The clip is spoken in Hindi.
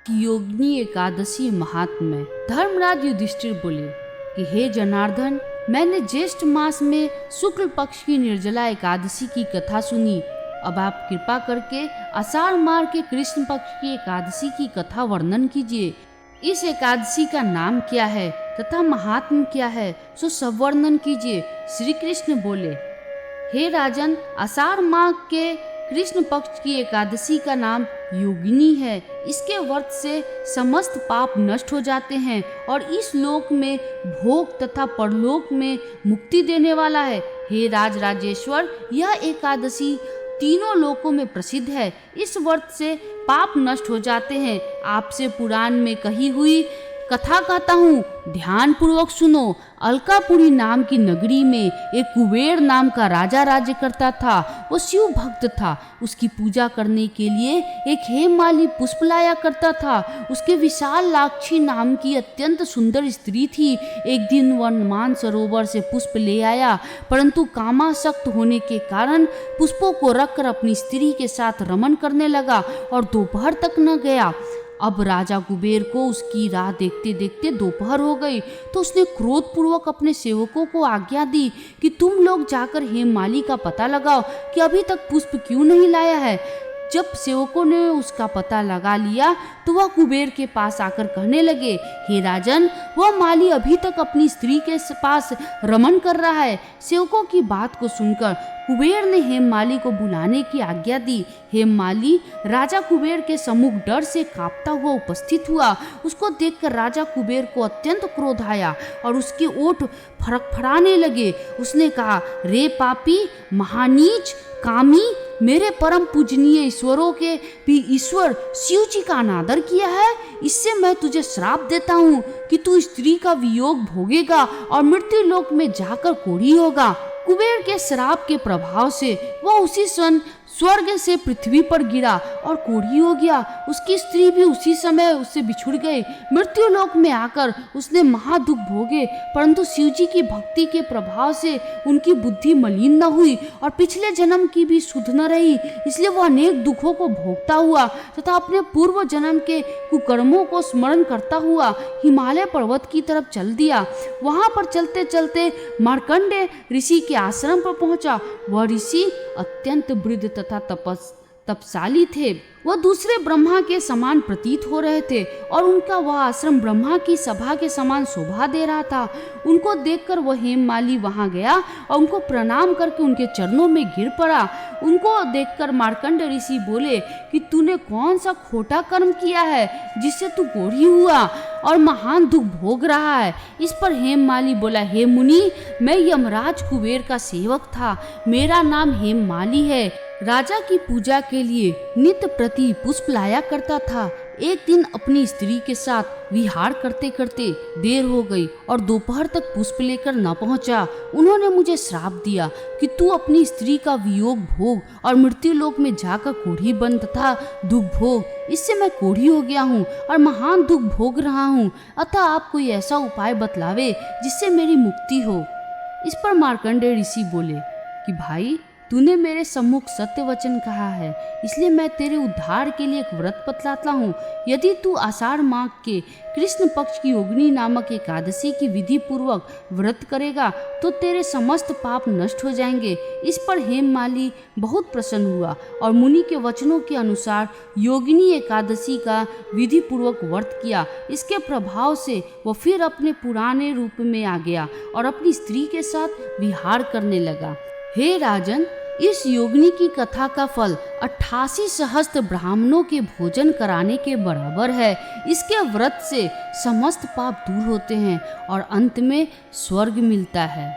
की योगिनी एकादशी महात्म्य। धर्मराज युधिष्ठिर बोले कि हे जनार्दन, मैंने ज्येष्ठ मास में शुक्ल पक्ष की निर्जला एकादशी की कथा सुनी। अब आप कृपा करके आषाढ़ माह के कृष्ण पक्ष की एकादशी की कथा वर्णन कीजिए। इस एकादशी का नाम क्या है तथा महात्म्य क्या है, सो सब वर्णन कीजिए। श्री कृष्ण बोले, हे राजन, आषाढ़ माह के कृष्ण पक्ष की एकादशी का नाम योगिनी है। इसके व्रत से समस्त पाप नष्ट हो जाते हैं और इस लोक में भोग तथा परलोक में मुक्ति देने वाला है। हे राज राजेश्वर, यह एकादशी तीनों लोकों में प्रसिद्ध है। इस व्रत से पाप नष्ट हो जाते हैं। आपसे पुराण में कही हुई कथा कहता हूँ, ध्यान पूर्वक सुनो। अलकापुरी नाम की नगरी में एक कुबेर नाम का राजा राज्य करता था। वो शिव भक्त था। उसकी पूजा करने के लिए एक हेममाली पुष्प लाया करता था। उसके विशाल लाक्षी नाम की अत्यंत सुंदर स्त्री थी। एक दिन वह मानसरोवर से पुष्प ले आया, परंतु कामासक्त होने के कारण पुष्पों को रखकर अपनी स्त्री के साथ रमन करने लगा और दोपहर तक न गया। अब राजा कुबेर को उसकी राह देखते देखते दोपहर हो गई, तो उसने क्रोधपूर्वक अपने सेवकों को आज्ञा दी कि तुम लोग जाकर हेममाली का पता लगाओ कि अभी तक पुष्प क्यों नहीं लाया है। जब सेवकों ने उसका पता लगा लिया तो वह कुबेर के पास आकर कहने लगे, हे राजन, वह माली अभी तक अपनी स्त्री के पास रमन कर रहा है। सेवकों की बात को सुनकर कुबेर ने हेममाली को बुलाने की आज्ञा दी। हेममाली राजा कुबेर के सम्मुख डर से कांपता हुआ उपस्थित हुआ। उसको देखकर राजा कुबेर को अत्यंत क्रोध आया और उसके ओठ फड़फड़ाने लगे। उसने कहा, रे पापी, महानीच, कामी, मेरे परम पूजनीय ईश्वरों के भी ईश्वर शिव जी का अनादर किया है। इससे मैं तुझे श्राप देता हूँ कि तू स्त्री का वियोग भोगेगा और मृत्यु लोक में जाकर कोढ़ी होगा। कुबेर के श्राप के प्रभाव से वह उसी क्षण स्वर्ग से पृथ्वी पर गिरा और कोढ़ी हो गया। उसकी स्त्री भी उसी समय उससे बिछुड़ गई। मृत्यु लोक में आकर उसने महादुख भोगे, परंतु शिव जी की भक्ति के प्रभाव से उनकी बुद्धि मलिन न हुई और पिछले जन्म की भी शुद्ध न रही। इसलिए वह अनेक दुखों को भोगता हुआ तथा अपने पूर्व जन्म के कुकर्मों को स्मरण करता हुआ हिमालय पर्वत की तरफ चल दिया। वहां पर चलते चलते मार्कंडेय ऋषि के आश्रम पर पहुंचा। वह ऋषि अत्यंत वृद्ध तथा तपशाली थे। वह दूसरे ब्रह्मा के समान प्रतीत हो रहे थे और उनका वह आश्रम ब्रह्मा की सभा के समान शोभा दे रहा था। उनको देखकर वह हेममाली वहां गया और उनको प्रणाम करके उनके चरणों में गिर पड़ा। उनको देखकर मार्कंड ऋषि बोले कि तूने कौन सा खोटा कर्म किया है जिससे तू कोढ़ी हुआ और महान दुख भोग रहा है। इस पर हेममाली बोला, हे मुनि, मैं यमराज कुबेर का सेवक था। मेरा नाम हेममाली है। राजा की पूजा के लिए नित्य प्रति पुष्प लाया करता था। एक दिन अपनी स्त्री के साथ विहार करते करते देर हो गई और दोपहर तक पुष्प लेकर न पहुंचा। उन्होंने मुझे श्राप दिया कि तू अपनी स्त्री का वियोग भोग और मृत्यु लोक में जाकर कोढ़ी बन तथा दुख भोग। इससे मैं कोढ़ी हो गया हूँ और महान दुख भोग रहा हूँ। अतः आप कोई ऐसा उपाय बतलावे जिससे मेरी मुक्ति हो। इस पर मार्कंडेय ऋषि बोले कि भाई, तूने मेरे सम्मुख सत्य वचन कहा है, इसलिए मैं तेरे उद्धार के लिए एक व्रत बतलाता हूँ। यदि तू आषाढ़ माह के कृष्ण पक्ष की योगिनी नामक एकादशी की विधि पूर्वक व्रत करेगा तो तेरे समस्त पाप नष्ट हो जाएंगे। इस पर हेममाली बहुत प्रसन्न हुआ और मुनि के वचनों के अनुसार योगिनी एकादशी का विधि पूर्वक व्रत किया। इसके प्रभाव से वह फिर अपने पुराने रूप में आ गया और अपनी स्त्री के साथ विहार करने लगा। हे राजन, इस योगिनी की कथा का फल 88 सहस्त्र ब्राह्मणों के भोजन कराने के बराबर है। इसके व्रत से समस्त पाप दूर होते हैं और अंत में स्वर्ग मिलता है।